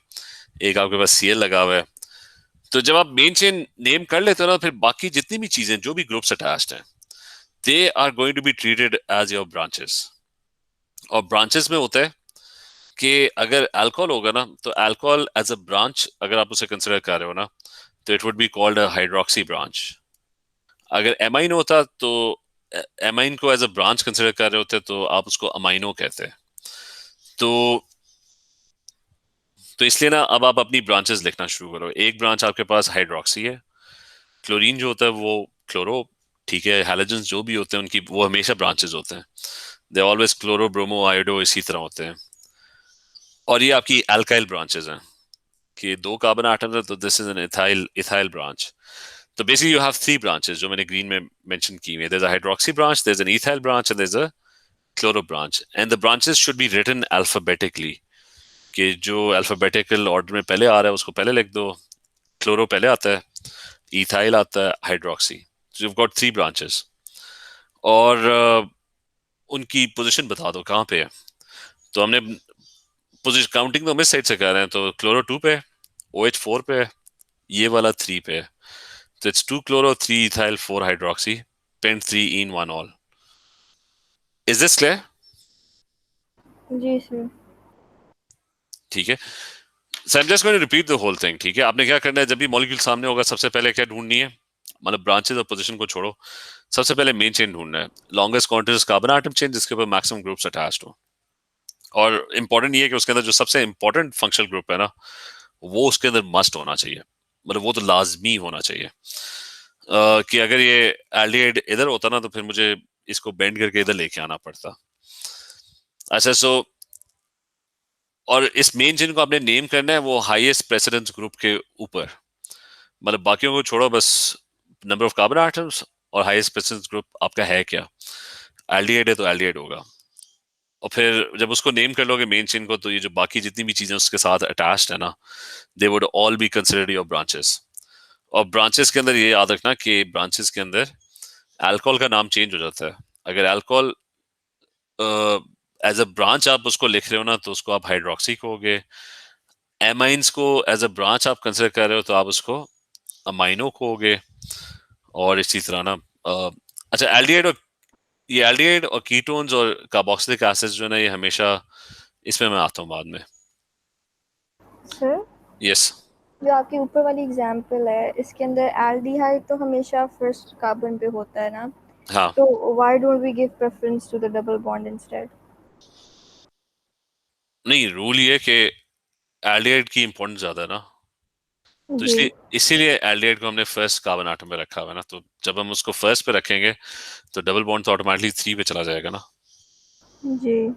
Speaker 1: एक आपके पास Cl लगा हुआ है। तो जब आप मेन चेन नेम कर लेते हो ना, फिर बाकी जितनी भी चीजें, जो भी ग्रुप्स अटैच्ड हैं, they are going to be treated as your branches. और ब्रांचेस में होता है कि अगर अल्कोहल होगा ना, तो अल्कोहल एज अ ब्रांच अगर आप उसे कंसिडर कर रहे हो ना, तो it would be called a hydroxy branch. अगर एमाइन होता तो एमाइन को एज अ ब्रांच कंसिडर कर रहे होते, तो आप उसको अमाइनो कहते हैं। तो इसलिए ना, अब आप अपनी ब्रांचेस लिखना शुरू करो। एक ब्रांच आपके पास हाइड्रोक्सी है, क्लोरीन जो होता है वो क्लोरो, ठीक है। हैलोजेंस जो भी होते हैं उनकी वो हमेशा ब्रांचेस होते हैं, they always chloro bromo iodo इसी तरह होते हैं। और ये आपकी अल्काइल ब्रांचेस हैं कि 2 कार्बन एटम्स है, तो this is an ethyl ethyl branch. तो बेसिकली यू हैव 3 ब्रांचेस जो मैंने ग्रीन में मेंशन की हुई है। There is a hydroxy branch, there is an ethyl branch, and there is a chloro branch. And the branches should be written alphabetically, कि जो alphabetical order में पहले आ रहा है उसको पहले लिख दो। क्लोरो पहले आता है, इथाइल आता है, hydroxy. You have got 3 branches. और उनकी पोजीशन बता दो कहाँ पे है। तो हमने पोजीशन काउंटिंग तो हम इस साइड से कर रहे हैं, तो क्लोरो 2 पे है, OH 4 पे है, ये वाला 3 पे है, तो it's 2 chloro 3 ethyl 4 hydroxy pent 3 en 1 ol. Is this clear?
Speaker 2: जी सर।
Speaker 1: ठीक है, so I am just going to repeat the whole thing. ठीक है, आपने क्या करना है, जब भी मॉलिक्यूल सामने होगा सबसे पहले क्या ढूंढनी है, मतलब ब्रांचेस और पोजीशन को छोड़ो, सबसे पहले मेन चेन ढूंढना है, longest continuous carbon atom chain जिसके ऊपर मैक्सिमम ग्रुप्स अटैच्ड हो। और इंपॉर्टेंट ये है कि उसके अंदर जो सबसे इंपॉर्टेंट फंक्शनल ग्रुप है ना, वो उसके अंदर मस्ट होना चाहिए, मतलब वो तो लाजमी होना चाहिए। कि अगर ये एल्डिहाइड इधर होता ना तो फिर मुझे इसको बेंड करके इधर लेके आना पड़ता। अच्छा, सो और इस मेन चेन को आपने नेम करना है वो हाईएस्ट प्रेसिडेंस ग्रुप के ऊपर, मतलब बाकियों को छोड़ो, बस नंबर ऑफ कार्बन एटम्स और हाईएस्ट प्रेसिडेंस ग्रुप आपका है क्या, एल्डिहाइड है तो एल्डिहाइड होगा। और फिर जब उसको नेम कर लोगे मेन चेन को, तो ये जो बाकी जितनी भी चीजें उसके साथ अटैच्ड है ना, they would all be considered your branches. और ब्रांचेस के अंदर ये याद रखना कि ब्रांचेस के अंदर अल्कोहल का नाम चेंज हो जाता है। अगर अल्कोहल एज अ ब्रांच आप उसको लिख रहे हो ना, तो उसको आप हाइड्रोक्सी कहोगे। एमाइंस को एज अ ब्रांच आप कंसिडर कर रहे हो तो आप उसको अमाइनो कहोगे। और इसी तरह ना अच्छा, एल्डिहाइड और ये एल्डिहाइड और कीटोन्स और कार्बोक्सिलिक एसिड्स जो है ना, ये हमेशा, इसमें मैं आता हूँ बाद में।
Speaker 2: Sir,
Speaker 1: yes.
Speaker 2: जो आपकी ऊपर वाली एग्जाम्पल है इसके अंदर एल्डिहाइड तो हमेशा फर्स्ट कार्बन पे होता है ना,
Speaker 1: हाँ,
Speaker 2: तो why don't we give preference to the double bond instead?
Speaker 1: नहीं, रूल ये है कि एल्डिहाइड की इंपॉर्टेंस ज्यादा है ना, तो
Speaker 2: जी।
Speaker 1: इसलिए इसीलिए एल्डिहाइड को हमने फर्स्ट कार्बन आटम पे रखा हुआ है ना, तो जब हम उसको फर्स्ट पे रखेंगे तो डबल बॉन्ड तो ऑटोमेटिकली 3 पे चला जाएगा ना।
Speaker 2: जी।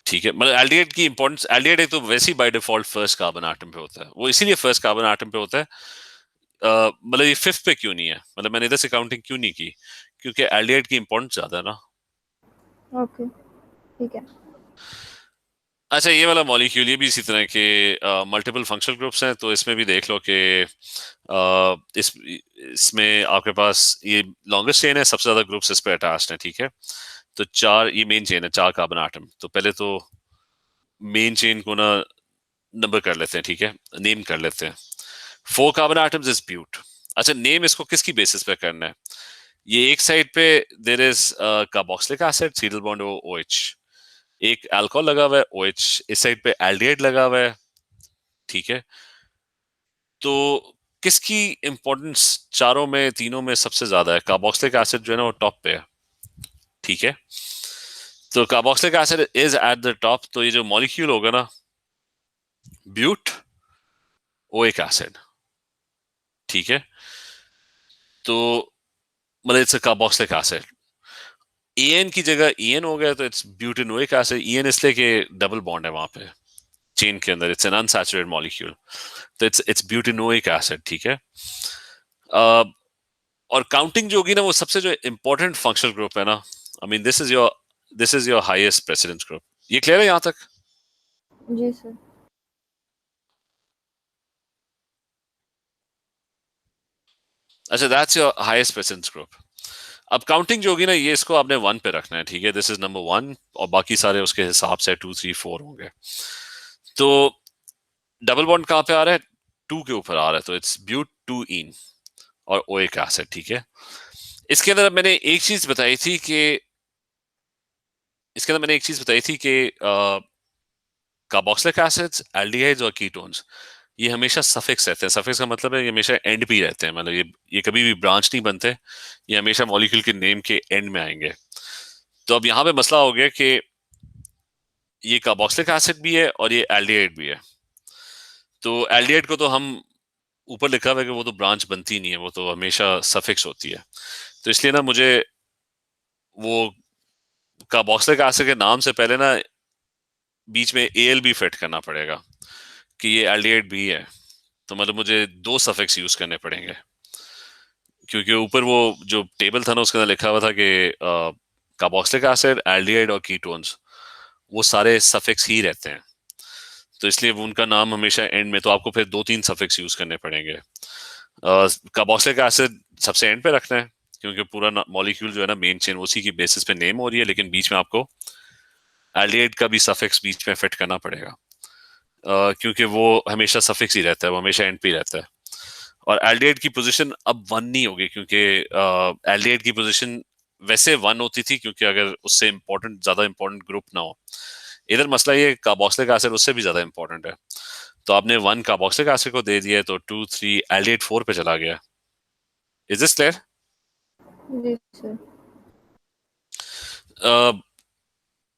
Speaker 1: ठीक है, मतलब एल्डिहाइड की इंपॉर्टेंस, एल्डिहाइड एक तो वैसे ही by default first carbon atom पे होता है, वो इसीलिए फर्स्ट कार्बन आटम पे होता है। मतलब ये फिफ्थ पे क्यों नहीं है, मतलब मैंने इधर से काउंटिंग क्यों नहीं की, क्योंकि एल्डिहाइड की इंपॉर्टेंस ज्यादा है ना।
Speaker 2: ओके, ठीक है।
Speaker 1: अच्छा, ये वाला मॉलिक्यूल ये भी इसी तरह के मल्टीपल फंक्शनल ग्रुप्स हैं, तो इसमें भी देख लो कि इसमें आपके पास ये लॉन्गेस्ट चेन है, सबसे ज्यादा ग्रुप्स इस पे अटैच्ड हैं। ठीक है, तो 4, ये मेन चेन है, 4 कार्बन आटम। तो पहले तो मेन चेन को ना नंबर कर लेते हैं, ठीक है, नेम कर लेते हैं। 4 कार्बन आटम्स इज ब्यूट। अच्छा, नेम इसको किसकी बेसिस पे करना है, ये एक साइड पे there is carboxylic acid serial bond O H, एक अल्कोहल लगा हुआ है ओ एच, इस साइड पे एल्डिहाइड लगा हुआ है। ठीक है, तो किसकी इंपॉर्टेंस चारों में, तीनों में सबसे ज्यादा है, कार्बोक्सिलिक एसिड जो है ना वो टॉप पे है। ठीक है, तो carboxylic acid is at the top, तो ये जो मॉलिक्यूल होगा ना, ब्यूट ओइक एसिड। ठीक है, तो मतलब इट्स कार्बोक्सिलिक एसिड, एन की जगह ईएन हो गया तो इट्स ब्यूटेनोइक एसिड। ईएन इसलिए कि डबल बॉन्ड है वहां पे चेन के अंदर, इट्स एन अनसैचुरेटेड मॉलिक्यूल, तो इट्स ब्यूटेनोइक एसिड। ठीक है, uh, और काउंटिंग जो होगी ना, वो सबसे जो इंपॉर्टेंट फंक्शनल ग्रुप है ना, I mean this is your highest precedence group. ये क्लियर है यहाँ तक?
Speaker 2: जी सर।
Speaker 1: अच्छा, that's your highest precedence group. अब काउंटिंग जो होगी ना, ये इसको आपने 1 पे रखना है। ठीक है, दिस इज नंबर 1, और बाकी सारे उसके हिसाब से 2 3 4 होंगे। तो डबल बॉन्ड कहाँ पे आ रहा है, 2 के ऊपर आ रहा है, तो इट्स ब्यूट 2 इन और ओइक एसिड। ठीक है, इसके अंदर मैंने एक चीज बताई थी कि इसके अंदर मैंने एक चीज बताई थी कि कार्बोक्सिलिक एसिड्स, एल्डिहाइड्स और कीटोन्स, ये हमेशा सफिक्स रहते हैं। सफिक्स का मतलब है ये हमेशा एंड पे ही रहते हैं, मतलब ये कभी भी ब्रांच नहीं बनते, ये हमेशा मॉलिक्यूल के नेम के एंड में आएंगे। तो अब यहाँ पे मसला हो गया कि ये कार्बोक्सिलिक एसिड भी है और ये एल्डिहाइड भी है। तो एल्डिहाइड को तो हम ऊपर लिखा हुआ है कि वो तो ब्रांच बनती नहीं है, वो तो हमेशा सफिक्स होती है। तो इसलिए ना मुझे वो कार्बोक्सिलिक एसिड के नाम से पहले ना बीच में एल भी फिट करना पड़ेगा कि ये एल्डिहाइड भी है, तो मतलब मुझे 2 सफिक्स यूज करने पड़ेंगे, क्योंकि ऊपर वो जो टेबल था ना उसके अंदर लिखा हुआ था कि कार्बोक्सिलिक एसिड, एल्डिहाइड और कीटोन्स वो सारे सफिक्स ही रहते हैं, तो इसलिए वो उनका नाम हमेशा एंड में, तो आपको फिर 2 3 सफिक्स यूज करने पड़ेंगे। कार्बोक्सिलिक एसिड सबसे एंड पे रखना है, क्योंकि पूरा मॉलिक्यूल जो है ना मेन चेन उसी की बेसिस पे नेम हो रही है, लेकिन बीच में आपको एल्डिहाइड का भी सफिक्स बीच में फिट करना पड़ेगा, क्योंकि वो हमेशा सफिक्स ही रहता है, वो हमेशा एंड पे ही रहता है। और एल्डिहाइड की पोजीशन अब 1 नहीं होगी, क्योंकि एल्डिहाइड की पोजीशन वैसे 1 होती थी, क्योंकि अगर उससे ज्यादा इंपॉर्टेंट ग्रुप ना हो। इधर मसला ये कार्बोक्सिलिक एसिड उससे भी ज्यादा इंपॉर्टेंट है, तो आपने 1 कार्बोक्सिलिक एसिड को दे दिया, तो 2 3 एल्डिहाइड 4 पे चला गया। Is this clear?
Speaker 2: जी सर।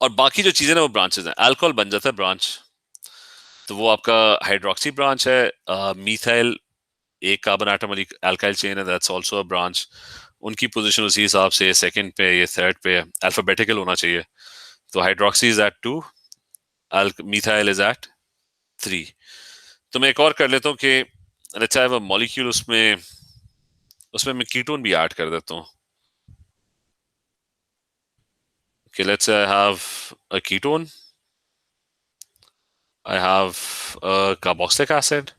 Speaker 1: और बाकी जो चीजें ना वो ब्रांचेस हैं। अल्कोहल बन जाता है ब्रांच, तो वो आपका हाइड्रोक्सी ब्रांच है। मीथाइल एक कार्बन एटम वाली अल्काइल चेन है, दैट्स आल्सो अ ब्रांच। उनकी पोजीशन उसी हिसाब से सेकंड पे, ये थर्ड पे है, अल्फाबेटिकल होना चाहिए। तो hydroxy is at 2, methyl is at 3। तो मैं एक और कर लेता हूँ कि लेट्स हैव अ मॉलिक्यूल, उसमें उसमें मैं कीटोन भी ऐड कर देता हूँ कि let's I have a ketone, I have carboxylic acid,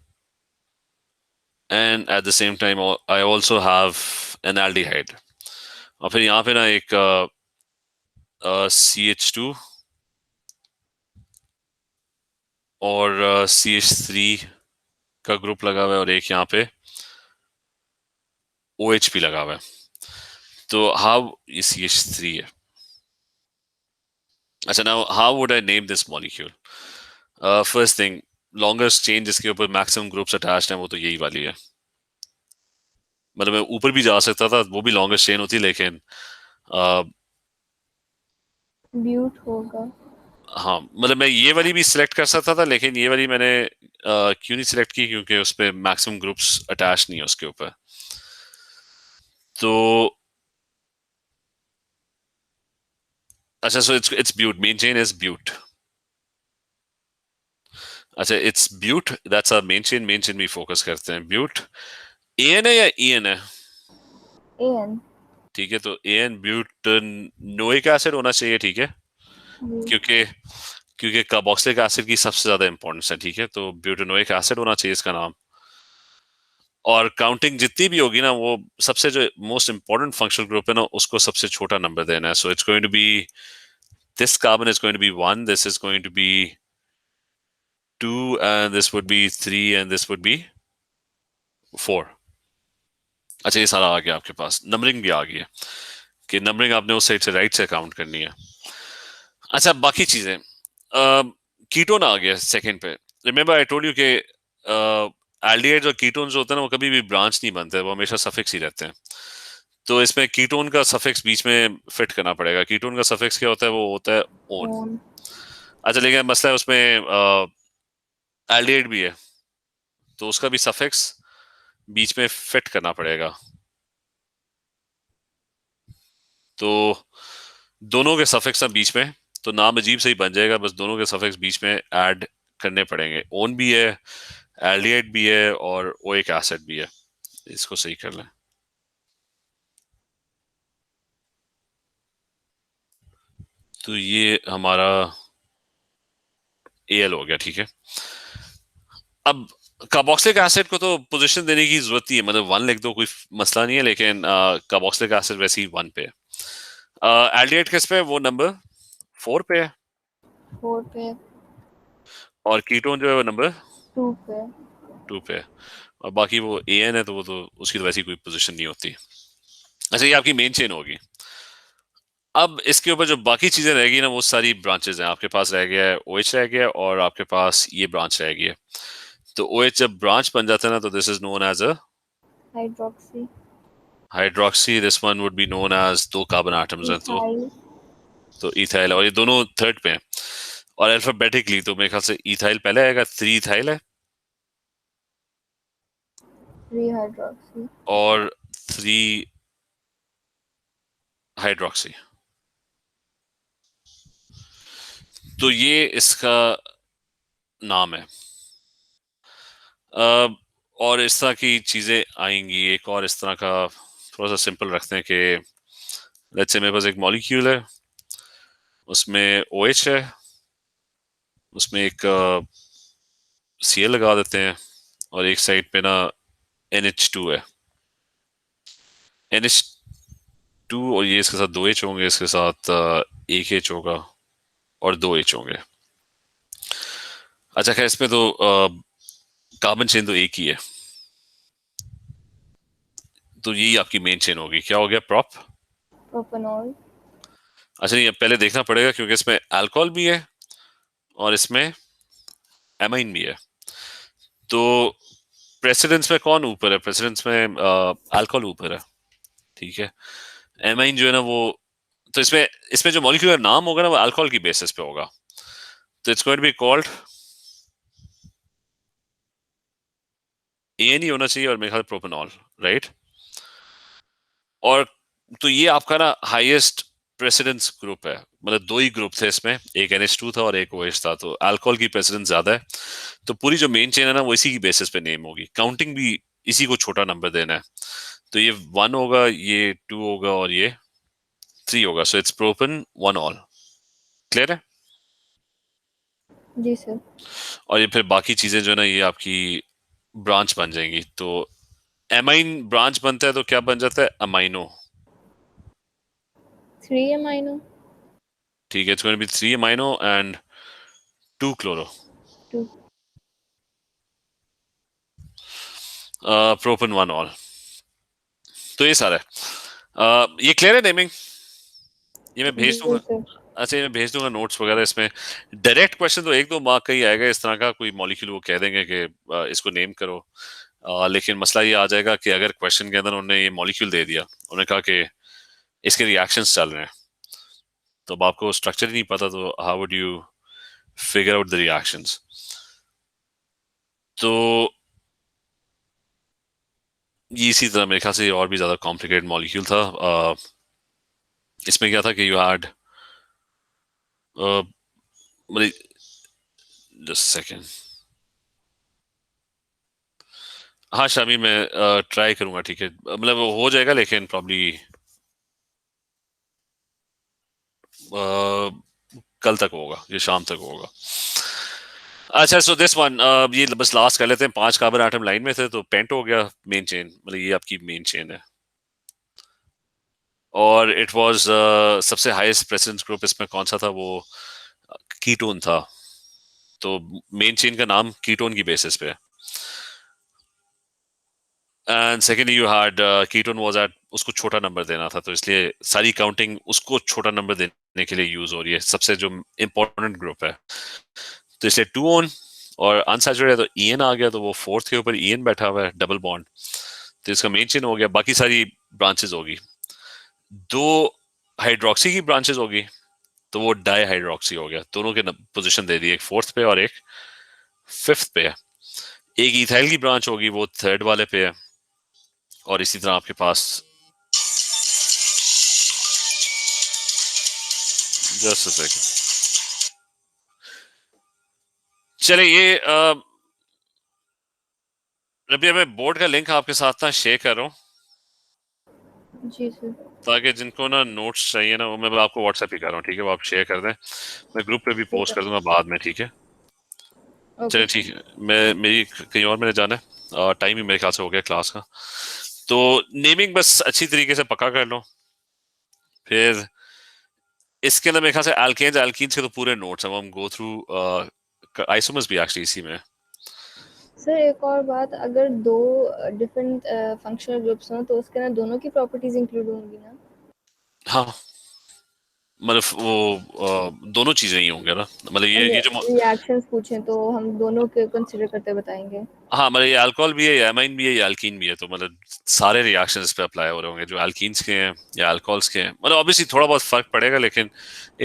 Speaker 1: and at the same time I also have an aldehyde. और फिर यहाँ पे ना एक CH2 और CH3 का ग्रुप लगा हुआ है, और एक यहाँ पे OH भी लगा हुआ है। तो हाउ, ये CH3 है। अच्छा, now how would I name this molecule? First thing, longest chain जिसके ऊपर मैक्सिमम ग्रुप्स अटैच्ड हैं वो तो यही वाली है। मतलब मैं ऊपर भी जा सकता था, वो भी लॉन्गेस्ट चेन होती, लेकिन uh,
Speaker 2: ब्यूट होगा।
Speaker 1: हाँ, मतलब मैं ये वाली भी सिलेक्ट कर सकता था, लेकिन ये वाली मैंने क्यों नहीं सिलेक्ट की, क्योंकि उस पर मैक्सिमम ग्रुप्स अटैच नहीं है उसके ऊपर। तो अच्छा, so it's but, main chain is but. अच्छा, it's but, that's a main chain. Main chain भी फोकस करते हैं। ब्यूट AN है या EN है?
Speaker 2: एन।
Speaker 1: ठीक है, तो AN ब्यूट नोइक एसिड होना चाहिए, ठीक है,
Speaker 2: जी।
Speaker 1: क्योंकि क्योंकि कार्बोक्सिलिक एसिड की सबसे ज्यादा इंपॉर्टेंस है, ठीक है, तो ब्यूटेनोइक एसिड होना चाहिए इसका नाम। और काउंटिंग जितनी भी होगी ना, वो सबसे जो मोस्ट इंपॉर्टेंट फंक्शनल ग्रुप है ना, उसको सबसे छोटा नंबर देना है। So it's going to be, this carbon is going to be 1, this is going to be 2, and this would be 3, and this would be 4। अच्छा, ये सारा आ गया आपके पास, नंबरिंग भी आ गई है कि नंबरिंग आपने उस साइड से राइट से काउंट करनी है। अच्छा, बाकी चीजें, कीटोन आ गया सेकंड पे। रिमेंबर आई टोल्ड यू कि एल्डिहाइड्स और कीटोन जो होते हैं ना, वो कभी भी ब्रांच नहीं बनते, वो हमेशा सफिक्स ही रहते हैं। तो इसमें कीटोन का सफिक्स बीच में फिट करना पड़ेगा। कीटोन का सफिक्स क्या होता है? वो होता है ओन।
Speaker 2: ओन।
Speaker 1: अच्छा, लेकिन मसला है उसमें एल्डिहाइड भी है, तो उसका भी सफिक्स बीच में फिट करना पड़ेगा। तो दोनों के सफिक्स ना बीच में, तो नाम अजीब से ही बन जाएगा, बस दोनों के सफिक्स बीच में ऐड करने पड़ेंगे। ओन भी है, एल्डिहाइड भी है, और ओइक एसिड भी है। इसको सही कर लें। तो ये हमारा AL हो गया, ठीक है। अब कार्बोक्सिलिक एसिड को तो पोजीशन देने की जरूरत नहीं है, मतलब 1 लिख दो, कोई मसला नहीं है, लेकिन कार्बोक्सिलिक एसिड वैसे ही 1 पे है। एल्डिहाइड किस पे है? वो नंबर 4 पे है।
Speaker 2: 4 पे।
Speaker 1: और कीटोन जो है वो नंबर
Speaker 2: 2 पे।
Speaker 1: 2 पे है। और बाकी वो AN है, तो वो तो उसकी तो वैसी कोई पोजीशन नहीं होती। अच्छा, ये आपकी मेन चेन होगी। अब इसके ऊपर जो बाकी चीजें रहेगी ना, वो सारी ब्रांचेस हैं। आपके पास रह गया है OH रह गया है, और आपके पास ये ब्रांच रह गई है। तो OH जब ब्रांच बन जाता है ना, तो this is known as a
Speaker 2: hydroxy.
Speaker 1: Hydroxy. This one would be known as, 2 carbon atoms हैं,
Speaker 2: इथाइल।
Speaker 1: तो इथाइल। और ये दोनों थर्ड पे हैं। और अल्फाबेटिकली तो मेरे ख्याल से इथाइल पहले आएगा, 3 इथाइल है,
Speaker 2: 3 हाइड्रोक्सी।
Speaker 1: और 3 हाइड्रोक्सी। तो ये इसका नाम है। अ, और इस तरह की चीजें आएंगी। एक और इस तरह का थोड़ा सा सिंपल रखते हैं कि लेट्स से मेरे पास एक मॉलिक्यूल है, उसमें OH है, उसमें एक Cl लगा देते हैं, और एक साइड पे ना NH2 है। NH2, और ये इसके साथ 2 H होंगे, इसके साथ एक H होगा, और 2 H होंगे। अच्छा, खैर इसमें तो कार्बन चेन तो एक ही है। तो यही आपकी मेन चेन होगी। क्या हो गया? प्रोप।
Speaker 2: प्रोपेनॉल।
Speaker 1: अच्छा, ये पहले देखना पड़ेगा क्योंकि इसमें अल्कोहल भी है और इसमें एमाइन भी है। तो प्रेसिडेंस में कौन ऊपर है? प्रेसिडेंस में अल्कोहल ऊपर है, ठीक है। एमाइन जो है ना वो, तो इसमें इसमें जो मॉलिक्यूलर नाम होगा ना वो अल्कोहल की बेसिस पे होगा। तो it's going to be called an ही होना चाहिए, और मेरे ख्याल प्रोपेनॉल, राइट। और तो ये आपका ना हाईएस्ट प्रेसिडेंस ग्रुप है, मतलब दो ही ग्रुप थे इसमें, एक NH2 था और एक OH था, तो अल्कोहल की प्रेसिडेंस ज्यादा है। तो पूरी जो मेन चेन है ना वो इसी की बेसिस पे नेम होगी, काउंटिंग भी इसी को छोटा नंबर देना है। तो ये 1 होगा, ये 2 होगा और ये 3 होगा। So it's propan 1 ol. Clear है?
Speaker 2: जी सर।
Speaker 1: और ये फिर बाकी चीजें जो है ना ये आपकी ब्रांच बन जाएंगी। तो एमाइन ब्रांच बनता है तो क्या बन जाता है? अमाइनो।
Speaker 2: 3 अमाइनो।
Speaker 1: ठीक है, it's going to be 3 amino and 2 chloro.
Speaker 2: 2।
Speaker 1: Propan 1 ol. तो ये सारा है। ये क्लियर है नेमिंग? ये मैं भेज
Speaker 2: जी
Speaker 1: दूंगा।
Speaker 2: सर।
Speaker 1: अच्छा, ये मैं भेज दूंगा नोट्स वगैरह। इसमें डायरेक्ट क्वेश्चन तो एक दो मार्क का ही आएगा, इस तरह का कोई मॉलिक्यूल वो कह देंगे कि इसको नेम करो। लेकिन मसला ये आ जाएगा कि अगर क्वेश्चन के अंदर उन्होंने ये मॉलिक्यूल दे दिया, उन्होंने कहा कि इसके रिएक्शंस चल रहे हैं, तो अब आपको स्ट्रक्चर ही नहीं पता, तो how would you figure out the reactions? तो ये इसी तरह मेरे ख्याल से और भी ज्यादा कॉम्प्लिकेटेड मॉलिक्यूल था। इसमें क्या था कि यू हैड, मतलब, जस्ट सेकेंड। हाँ शामी, मैं ट्राई करूंगा, ठीक है, मतलब वो हो जाएगा, लेकिन प्रॉब्ली कल तक होगा, ये शाम तक होगा। अच्छा, सो दिस वन, ये बस लास्ट कर लेते हैं। 5 कार्बन एटम लाइन में थे तो पेंट हो गया मेन चेन, मतलब ये आपकी मेन चेन है। और इट वाज सबसे हाईएस्ट प्रेसिडेंस ग्रुप इसमें कौन सा था? वो कीटोन था। तो मेन चेन का नाम कीटोन की बेसिस पे है। And secondly you had ketone was at, उसको छोटा नंबर देना था, तो इसलिए सारी काउंटिंग उसको छोटा नंबर देने के लिए यूज हो रही है, सबसे जो इंपॉर्टेंट ग्रुप है। तो इसलिए 2 ऑन, और अनसैचुरेटेड तो EN आ गया, तो वो फोर्थ के ऊपर EN बैठा हुआ है, डबल बॉन्ड। तो इसका मेन चेन हो गया। बाकी सारी ब्रांचेस होगी, 2 हाइड्रोक्सी की ब्रांचेस होगी, तो वो डाई हाइड्रोक्सी हो गया। दोनों के पोजीशन दे दी, एक फोर्थ पे और एक फिफ्थ पे है। एक इथाइल की ब्रांच होगी, वो थर्ड वाले पे है। और इसी तरह आपके पास, जस्ट अ सेकंड, चले ये रबिया, मैं बोर्ड का लिंक आपके साथ ना शेयर कर रहा हूँ,
Speaker 2: जी सर।
Speaker 1: ताकि जिनको ना नोट्स चाहिए ना, वो मैं आपको व्हाट्सएप ही कर रहा हूँ, ठीक है, वो आप शेयर कर दें। मैं ग्रुप पे भी
Speaker 2: ठीक
Speaker 1: पोस्ट
Speaker 2: है।
Speaker 1: कर दूंगा बाद में, ठीक है।
Speaker 2: ओके
Speaker 1: चलिए
Speaker 2: सर।
Speaker 1: ठीक है, मैं मेरी कहीं और मैंने जाना है, टाइम ही मेरे ख्याल से हो गया क्लास का। तो नेमिंग बस अच्छी तरीके से पक्का कर लो। फिर इसके अंदर मेरे ख्याल से एल्केन्स एल्कीन्स के तो पूरे नोट्स हैं, वो हम गो थ्रू। आइसोमर्स भी एक्चुअली इसी में है।
Speaker 2: सर एक और बात, अगर 2 डिफरेंट फंक्शनल ग्रुप्स हों तो उसके अंदर दोनों की प्रॉपर्टीज इंक्लूड होंगी ना?
Speaker 1: हाँ, मतलब वो दोनों चीजें ही होंगे ना, मतलब ये जो,
Speaker 2: रिएक्शंस पूछें तो हम दोनों के कंसिडर करते बताएंगे।
Speaker 1: हाँ, मतलब ये अल्कोहल भी है, ये एमाइन भी है, ये अल्कीन भी है, तो मतलब सारे रिएक्शन इस पे अप्लाई हो रहे होंगे, जो अल्कीन्स के हैं या अल्कोहल्स के हैं। मतलब ऑब्वियसली थोड़ा बहुत फर्क पड़ेगा, लेकिन
Speaker 2: ठीक है।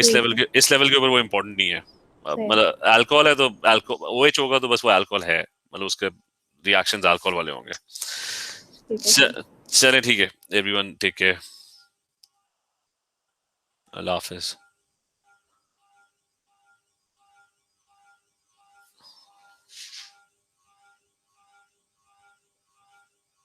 Speaker 1: इस लेवल के ऊपर वो इम्पोर्टेंट नहीं है।
Speaker 2: सही है।
Speaker 1: मतलब अल्कोहल है तो OH होगा तो बस वो अल्कोहल है, मतलब उसके रिएक्शंस अल्कोहल वाले होंगे।
Speaker 2: ठीक है सर।
Speaker 1: चले ठीक है, एवरीवन टेक केयर, अल्लाह हाफिज।